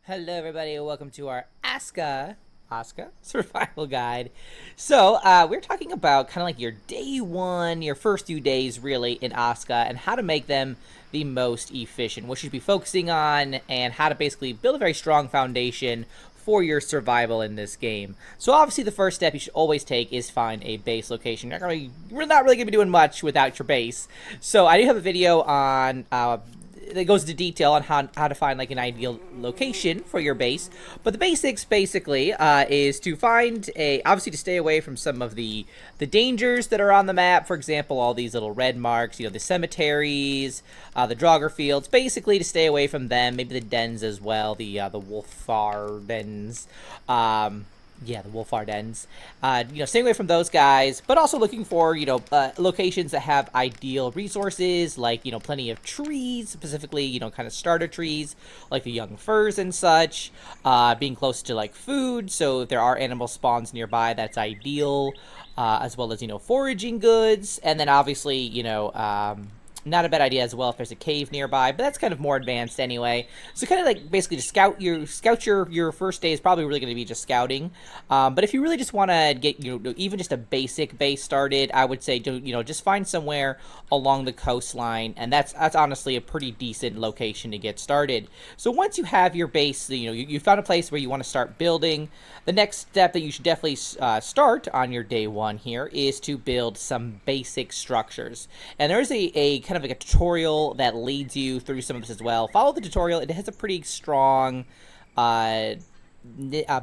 Hello everybody and welcome to our ASKA survival guide. So we're talking about kind of like your day one, your first few days really in ASKA and how to make them the most efficient, what you should be focusing on, and how to basically build a very strong foundation for your survival in this game. So obviously the first step you should always take is find a base location. We're not really going to be doing much without your base. So I do have a video on that goes into detail on how to find like an ideal location for your base. But the basics basically is to find obviously to stay away from some of the dangers that are on the map. For example, all these little red marks, the cemeteries, the Draugr fields, basically to stay away from them. Maybe the dens as well, the Wolfar dens. Yeah, the Wolfar dens. Staying away from those guys, but also looking for, locations that have ideal resources, like, plenty of trees, specifically, kind of starter trees, like the young firs and such, being close to, like, food, so if there are animal spawns nearby, that's ideal, as well as, foraging goods, and then obviously, not a bad idea as well if there's a cave nearby, but that's kind of more advanced anyway. So kind of like basically just scout your first day is probably really going to be just scouting. But if you really just want to get even just a basic base started, I would say just find somewhere along the coastline, and that's honestly a pretty decent location to get started. So once you have your base, you found a place where you want to start building. The next step that you should definitely start on your day one here is to build some basic structures. And there's a kind of like a tutorial that leads you through some of this as well. Follow the tutorial. It has a pretty strong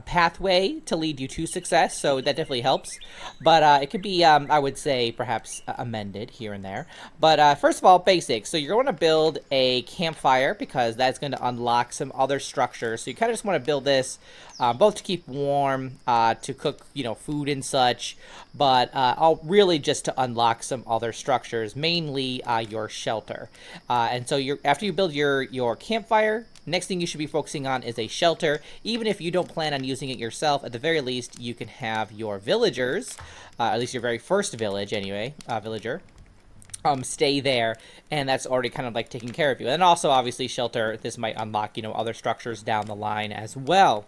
pathway to lead you to success, so that definitely helps. But it could be, I would say, perhaps amended here and there. But first of all, basics. So you're going to build a campfire because that's going to unlock some other structures. So you kind of just want to build this both to keep warm, to cook, food and such, but really just to unlock some other structures, mainly your shelter. And so after you build your campfire, next thing you should be focusing on is a shelter. Even if you don't plan on using it yourself, at the very least, you can have your villagers, at least your very first village anyway, villager, stay there, and that's already kind of like taking care of you. And also, obviously, shelter, this might unlock, other structures down the line as well.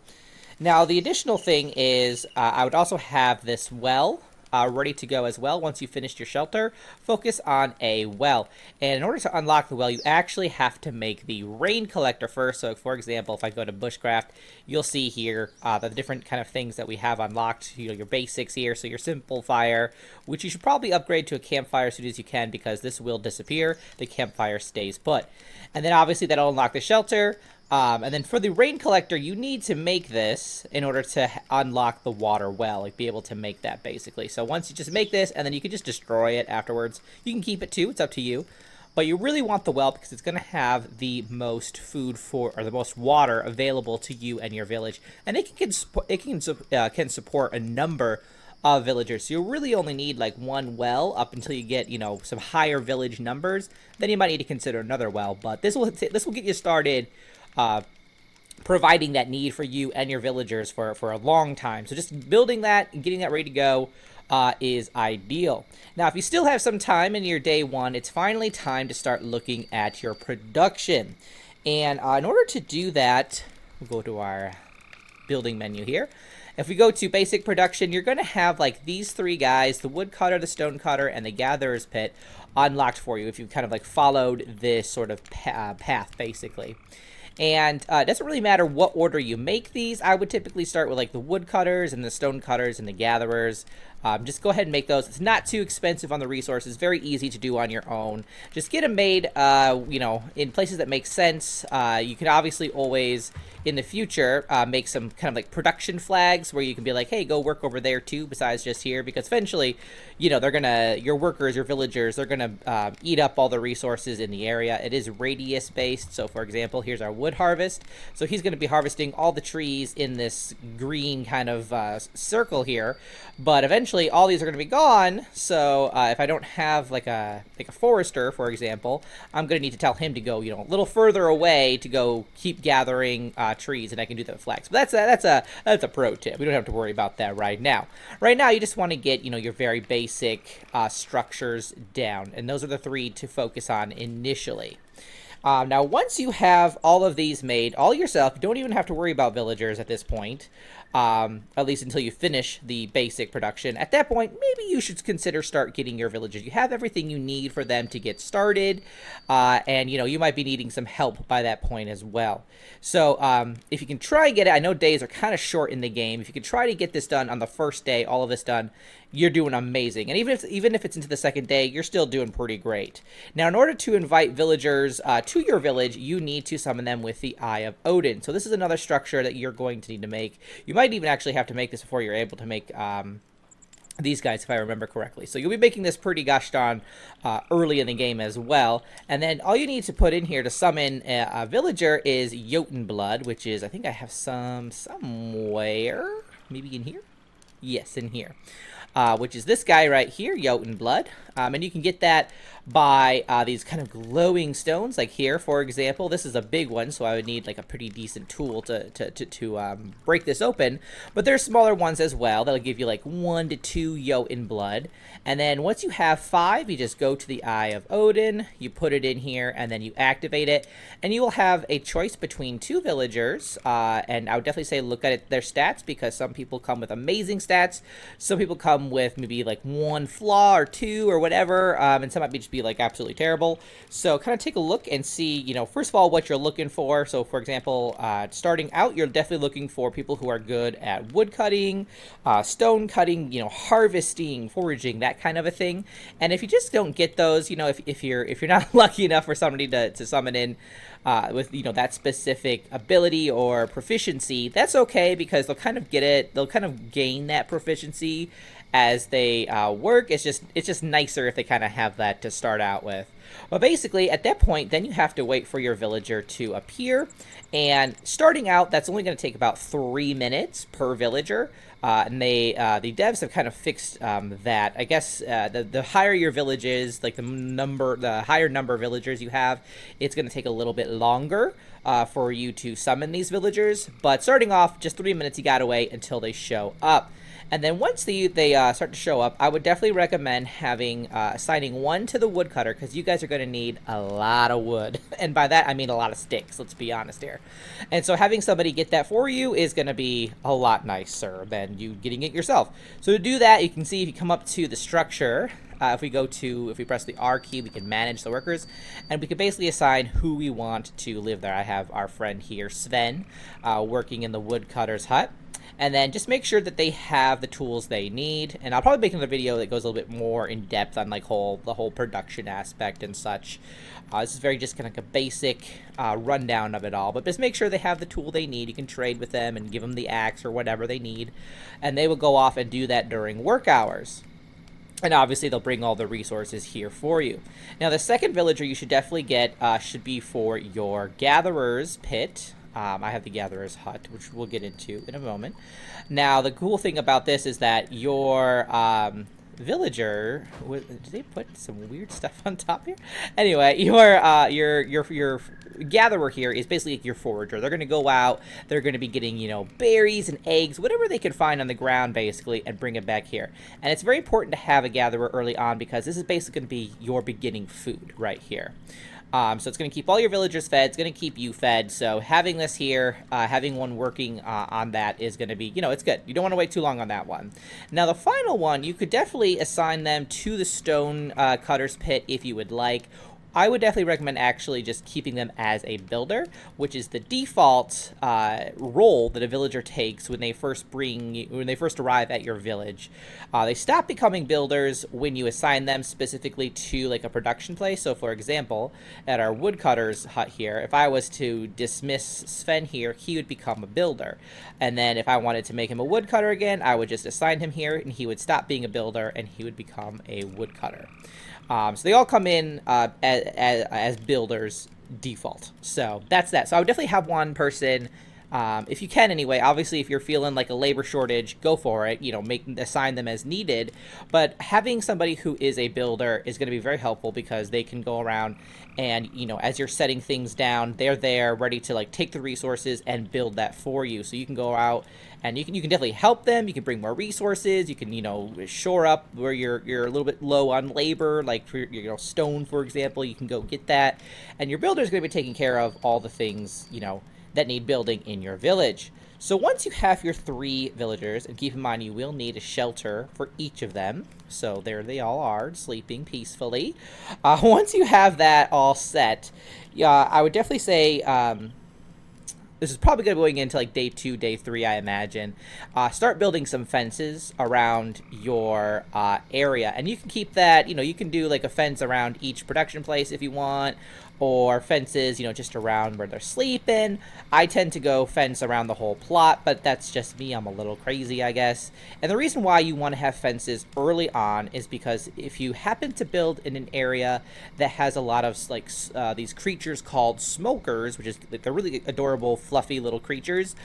Now, the additional thing is I would also have this well ready to go as well. Once you finished your shelter, focus on a well. And in order to unlock the well, you actually have to make the rain collector first. So, for example, if I go to bushcraft, you'll see here the different kind of things that we have unlocked. Your basics here. So your simple fire, which you should probably upgrade to a campfire as soon as you can because this will disappear. The campfire stays put. And then obviously that'll unlock the shelter. And then for the rain collector, you need to make this in order to unlock the water well, like be able to make that basically. So once you just make this, and then you can just destroy it afterwards. You can keep it too, it's up to you. But you really want the well because it's going to have the most food or the most water available to you and your village. And it can support a number of villagers. So you really only need like one well up until you get, some higher village numbers. Then you might need to consider another well. But this will get you started providing that need for you and your villagers for a long time. So just building that and getting that ready to go is ideal. Now, if you still have some time in your day one, it's finally time to start looking at your production. And in order to do that, we'll go to our building menu here. If we go to basic production, you're going to have like these three guys, the woodcutter, the stonecutter, and the gatherer's pit unlocked for you if you've kind of like followed this sort of path basically. And it doesn't really matter what order you make these. I would typically start with like the woodcutters and the stonecutters and the gatherers. Just go ahead and make those. It's not too expensive on the resources. Very easy to do on your own. Just get them made, in places that make sense. You can obviously always, in the future, make some kind of like production flags where you can be like, hey, go work over there too, besides just here. Because eventually, your workers, your villagers, they're gonna eat up all the resources in the area. It is radius based. So for example, here's our wood harvest. So he's gonna be harvesting all the trees in this green kind of circle here. But eventually all these are going to be gone, so if I don't have like a forester, for example, I'm going to need to tell him to go, a little further away to go keep gathering trees, and I can do that with flags. But that's a pro tip. We don't have to worry about that right now. Right now, you just want to get, your very basic structures down, and those are the three to focus on initially. Now, once you have all of these made all yourself, you don't even have to worry about villagers at this point, at least until you finish the basic production. At that point, maybe you should consider start getting your villagers. You have everything you need for them to get started, and you might be needing some help by that point as well. So if you can try and get it, I know days are kind of short in the game. If you can try to get this done on the first day, all of this done, you're doing amazing. And even if it's into the second day, you're still doing pretty great. Now, in order to invite villagers to your village, you need to summon them with the Eye of Odin. So this is another structure that you're going to need to make. You might even actually have to make this before you're able to make these guys, if I remember correctly. So you'll be making this pretty gosh darn early in the game as well. And then all you need to put in here to summon a villager is Jotun blood, which is, I think I have some somewhere. Maybe in here? Yes, in here. Which is this guy right here, Jotun blood. And you can get that by these kind of glowing stones, like here, for example. This is a big one, so I would need like a pretty decent tool to break this open. But there's smaller ones as well that'll give you like 1 to 2 Jotun blood. And then once you have 5, you just go to the Eye of Odin, you put it in here, and then you activate it. And you will have a choice between 2 villagers. And I would definitely say look at their stats, because some people come with amazing stats. Some people come with maybe like 1 flaw or 2 or whatever. And some might just be like absolutely terrible. So kind of take a look and see, first of all, what you're looking for. So for example, starting out, you're definitely looking for people who are good at wood cutting, stone cutting, harvesting, foraging, that kind of a thing. And if you just don't get those, if you're not lucky enough for somebody to summon in with that specific ability or proficiency, that's okay, because they'll kind of get it. They'll kind of gain that proficiency as they work. It's just nicer if they kind of have that to start out with. But basically, at that point, then you have to wait for your villager to appear. And starting out, that's only going to take about 3 minutes per villager. And the devs have kind of fixed that. I guess the higher your village is, like the higher number of villagers you have, it's going to take a little bit longer for you to summon these villagers. But starting off, just 3 minutes, you got to wait until they show up. And then once they start to show up, I would definitely recommend assigning 1 to the woodcutter, because you guys are going to need a lot of wood. And by that, I mean a lot of sticks, let's be honest here. And so having somebody get that for you is going to be a lot nicer than you getting it yourself. So to do that, you can see if you come up to the structure, if we press the R key, we can manage the workers, and we can basically assign who we want to live there. I have our friend here, Sven, working in the woodcutter's hut. And then just make sure that they have the tools they need. And I'll probably make another video that goes a little bit more in depth on like the whole production aspect and such. This is very just kind of like a basic rundown of it all. But just make sure they have the tool they need. You can trade with them and give them the axe or whatever they need. And they will go off and do that during work hours. And obviously, they'll bring all the resources here for you. Now, the second villager you should definitely get should be for your gatherer's pit. I have the gatherer's hut, which we'll get into in a moment. Now, the cool thing about this is that your villager, did they put some weird stuff on top here? Anyway, your gatherer here is basically like your forager. They're going to go out, they're going to be getting, berries and eggs, whatever they can find on the ground, basically, and bring it back here. And it's very important to have a gatherer early on, because this is basically going to be your beginning food right here. So it's going to keep all your villagers fed. It's going to keep you fed. So having this here, having one working on that is going to be, it's good. You don't want to wait too long on that one. Now, the final one, you could definitely assign them to the stone cutter's pit if you would like. I would definitely recommend actually just keeping them as a builder, which is the default role that a villager takes when they first arrive at your village. They stop becoming builders when you assign them specifically to like a production place. So, for example, at our woodcutter's hut here, if I was to dismiss Sven here, he would become a builder. And then if I wanted to make him a woodcutter again, I would just assign him here, and he would stop being a builder, and he would become a woodcutter. So they all come in as builders default. So that's that. So I would definitely have one person If you can anyway. Obviously, if you're feeling like a labor shortage, go for it. Assign them as needed. But having somebody who is a builder is going to be very helpful because they can go around and, as you're setting things down, they're there ready to like take the resources and build that for you. So you can go out and you can definitely help them. You can bring more resources. You can, shore up where you're a little bit low on labor, like for, stone, for example. You can go get that, and your builder is going to be taking care of all the things, that need building in your village. So once you have your 3 villagers, and keep in mind you will need a shelter for each of them. So there they all are, sleeping peacefully. Once you have that all set, I would definitely say this is probably going to be going into like day 2, day 3, I imagine. Start building some fences around your area, and you can keep that. You can do like a fence around each production place if you want, or fences, just around where they're sleeping. I tend to go fence around the whole plot, but that's just me. I'm a little crazy, I guess. And the reason why you want to have fences early on is because if you happen to build in an area that has a lot of like these creatures called smokers, which is like they're really adorable, fluffy little creatures,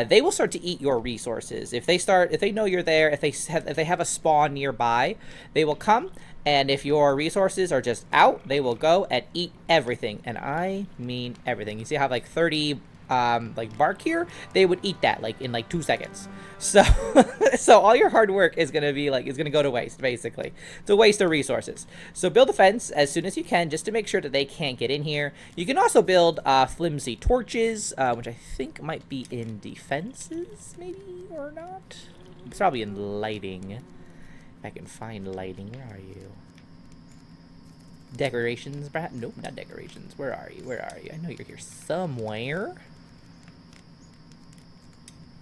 they will start to eat your resources. If they know you're there, if they have a spawn nearby, they will come. And if your resources are just out, they will go and eat everything. And I mean everything. You see I have like 30 like bark here? They would eat that like in like 2 seconds. So so all your hard work is gonna go to waste, basically. It's a waste of resources. So build a fence as soon as you can, just to make sure that they can't get in here. You can also build flimsy torches, which I think might be in defenses, maybe, or not. It's probably in lighting. I can find lighting. Where are you? Decorations, perhaps? Nope, not decorations. Where are you? Where are you? I know you're here somewhere.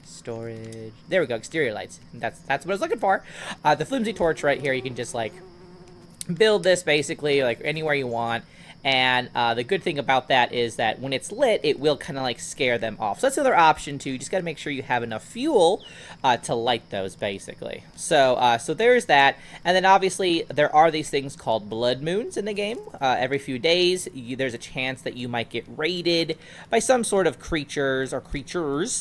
Storage. There we go. Exterior lights. That's what I was looking for. The flimsy torch right here. You can just like build this basically like anywhere you want. And the good thing about that is that when it's lit, it will kind of like scare them off. So that's another option too. You just got to make sure you have enough fuel to light those, basically. So so there's that. And then obviously there are these things called blood moons in the game. Every few days, there's a chance that you might get raided by some sort of creatures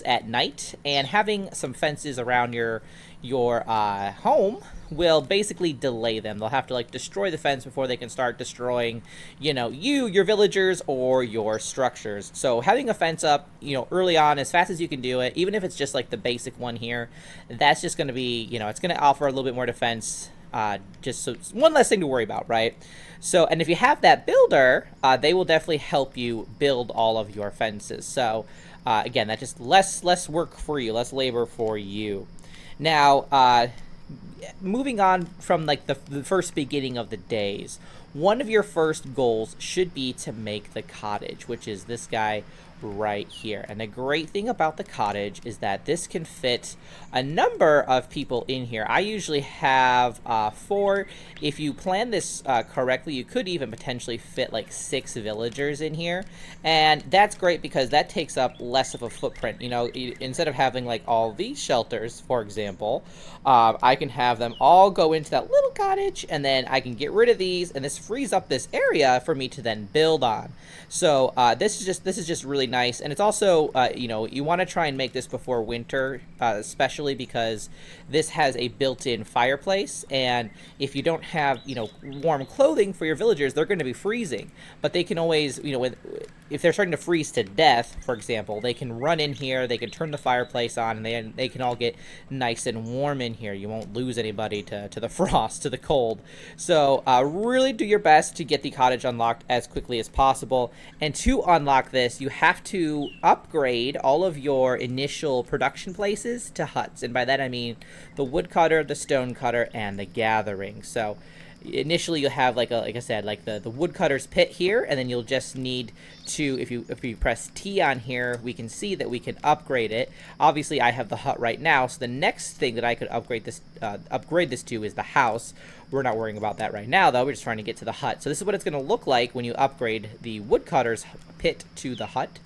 at night. And having some fences around your home will basically delay them. They'll have to like destroy the fence before they can start destroying, your villagers or your structures. So having a fence up, early on, as fast as you can do it, even if it's just like the basic one here, that's just going to be, it's going to offer a little bit more defense. Just so it's one less thing to worry about, right? So, and if you have that builder, they will definitely help you build all of your fences. So, again, that's just less work for you, less labor for you. Now, moving on from like the first beginning of the days, one of your first goals should be to make the cottage, which is this guy right here. And the great thing about the cottage is that this can fit a number of people in here. I usually have 4. If you plan this correctly, you could even potentially fit like 6 villagers in here, and that's great because that takes up less of a footprint. Instead of having like all these shelters, for example, I can have them all go into that little cottage, and then I can get rid of these, and this frees up this area for me to then build on. So this is just really nice, and it's also you want to try and make this before winter, especially because this has a built-in fireplace, and if you don't have warm clothing for your villagers, they're going to be freezing. But they can always if they're starting to freeze to death, for example, they can run in here, they can turn the fireplace on, and they can all get nice and warm in here. You won't lose anybody to the frost, to the cold. So really do your best to get the cottage unlocked as quickly as possible. And to unlock this, you have to upgrade all of your initial production places to huts. And by that I mean the woodcutter, the stonecutter, and the gathering. So initially you'll have like I said, like the woodcutter's pit here, and then you'll just need to, if you press T on here, we can see that we can upgrade it. Obviously I have the hut right now, so the next thing that I could upgrade this to is the house. We're not worrying about that right now though, we're just trying to get to the hut. So this is what it's going to look like when you upgrade the woodcutter's pit to the hut.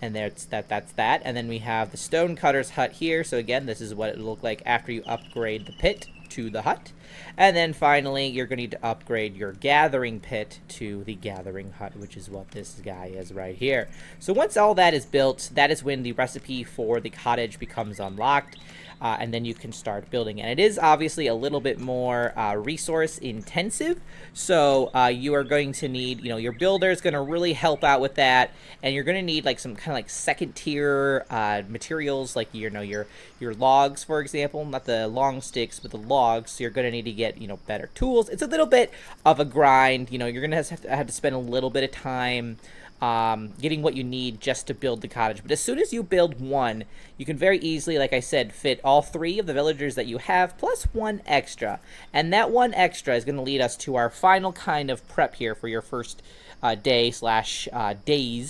And that's that. And then we have the stonecutter's hut here. So again, this is what it will look like after you upgrade the pit to the hut. And then finally, you're going to need to upgrade your gathering pit to the gathering hut, which is what this guy is right here. So once all that is built, that is when the recipe for the cottage becomes unlocked. And then you can start building. And it is obviously a little bit more resource intensive. So you are going to need, your builder is going to really help out with that. And you're going to need like some kind of like second tier materials, like your logs, for example, not the long sticks, but the logs. So you're going to need to get, better tools. It's a little bit of a grind. You're going to have to spend a little bit of time getting what you need just to build the cottage. But as soon as you build one, you can very easily, like I said, fit all 3 of the villagers that you have, plus 1 extra. And that 1 extra is going to lead us to our final kind of prep here for your first day/days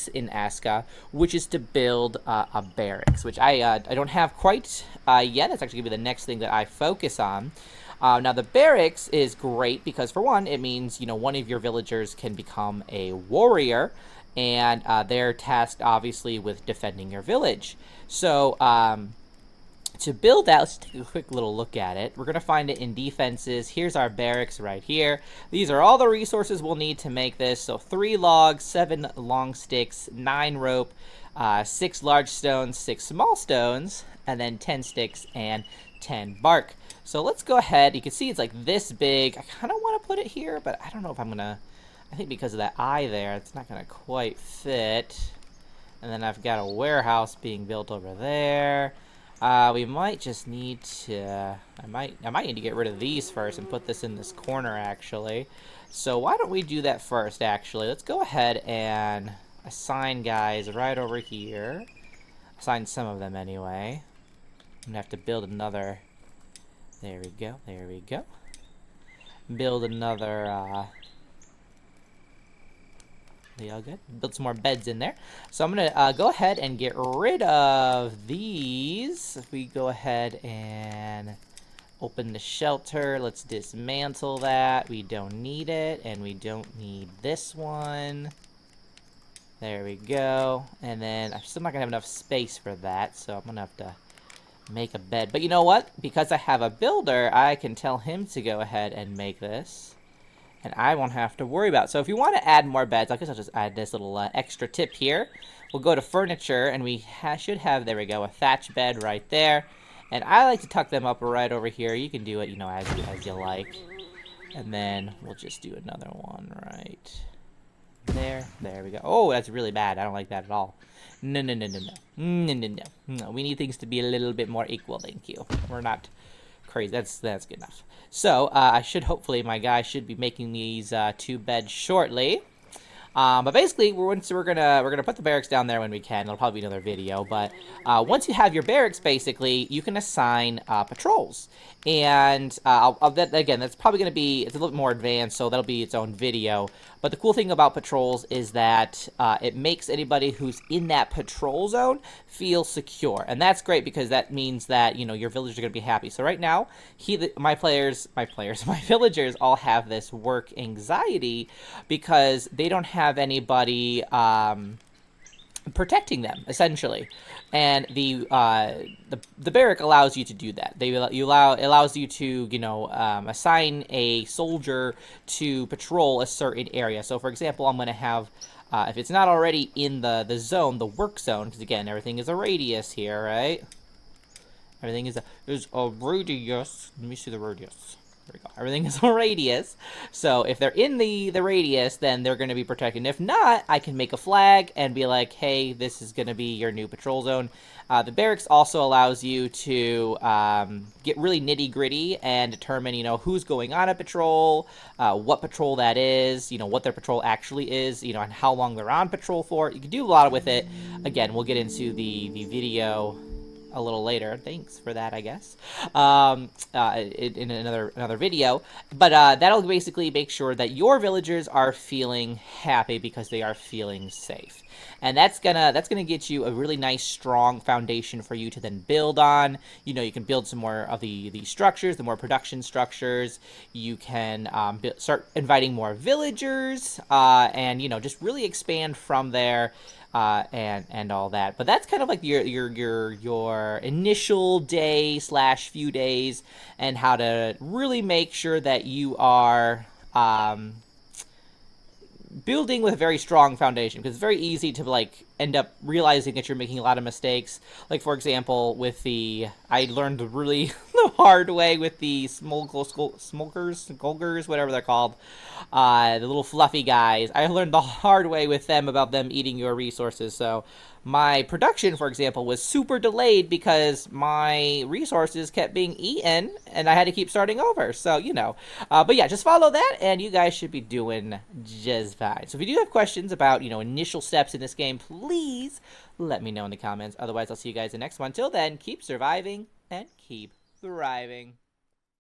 in ASKA, which is to build a barracks, which I don't have quite yet. That's actually going to be the next thing that I focus on. Now, the barracks is great because, for one, it means, one of your villagers can become a warrior, and they're tasked, obviously, with defending your village. So, to build that, let's take a quick little look at it. We're going to find it in defenses. Here's our barracks right here. These are all the resources we'll need to make this. So 3 logs, 7 long sticks, 9 rope, 6 large stones, 6 small stones, and then 10 sticks and 10 bark. So let's go ahead. You can see it's like this big. I kind of want to put it here, but I don't know if I'm going to... I think because of that eye there, it's not going to quite fit. And then I've got a warehouse being built over there. We might just need to... I might need to get rid of these first and put this in this corner, actually. So why don't we do that first, actually? Let's go ahead and assign guys right over here. Assign some of them, anyway. I'm going to have to build another... There we go, there we go. Build another, they all good? Build some more beds in there. So I'm gonna go ahead and get rid of these. If we go ahead and open the shelter, let's dismantle that. We don't need it, and we don't need this one. There we go. And then I'm still not gonna have enough space for that, so I'm gonna have to make a bed. But you know what? Because I have a builder, I can tell him to go ahead and make this. And I won't have to worry about it. So if you want to add more beds, I guess I'll just add this little extra tip here. We'll go to furniture, and we should have, there we go, a thatch bed right there. And I like to tuck them up right over here. You can do it, as you like. And then we'll just do another one right there. There we go. Oh, that's really bad. I don't like that at all. No. No, we need things to be a little bit more equal, thank you. We're not crazy. That's good enough. So, hopefully, my guy should be making these 2 beds shortly. But basically, we're gonna put the barracks down there when we can. It'll probably be another video. But once you have your barracks, basically, you can assign patrols. And that's probably gonna be, it's a little bit more advanced, so that'll be its own video. But the cool thing about patrols is that it makes anybody who's in that patrol zone feel secure, and that's great because that means that your villagers are gonna be happy. So right now, my villagers all have this work anxiety because they don't have anybody protecting them, essentially. And the barrack allows you to do that. It allows you to assign a soldier to patrol a certain area. So for example, I'm going to have if it's not already in the zone, the work zone, because again, everything is a radius here, right? Everything is a radius. Let me see the radius. There we go. Everything is a radius. So if they're in the radius, then they're going to be protected. And if not, I can make a flag and be like, hey, this is going to be your new patrol zone. The barracks also allows you to get really nitty-gritty and determine, who's going on a patrol, what patrol that is, what their patrol actually is, and how long they're on patrol for. You can do a lot with it. Again, we'll get into the video a little later. Thanks for that, I guess. In another video. But that'll basically make sure that your villagers are feeling happy because they are feeling safe. and that's gonna get you a really nice, strong foundation for you to then build on. You know, you can build some more of the structures, the more production structures. You can start inviting more villagers, and you know, just really expand from there. And all that. But that's kind of like your initial day / few days, and how to really make sure that you are building with a very strong foundation, because it's very easy to like end up realizing that you're making a lot of mistakes. Like, for example, with I learned really the hard way with the smokers, whatever they're called, the little fluffy guys. I learned the hard way with them about them eating your resources. So my production, for example, was super delayed because my resources kept being eaten and I had to keep starting over. So, you know, but yeah, just follow that and you guys should be doing just fine. So if you do have questions about, you know, initial steps in this game, please let me know in the comments. Otherwise, I'll see you guys in the next one. Till then, keep surviving and keep thriving.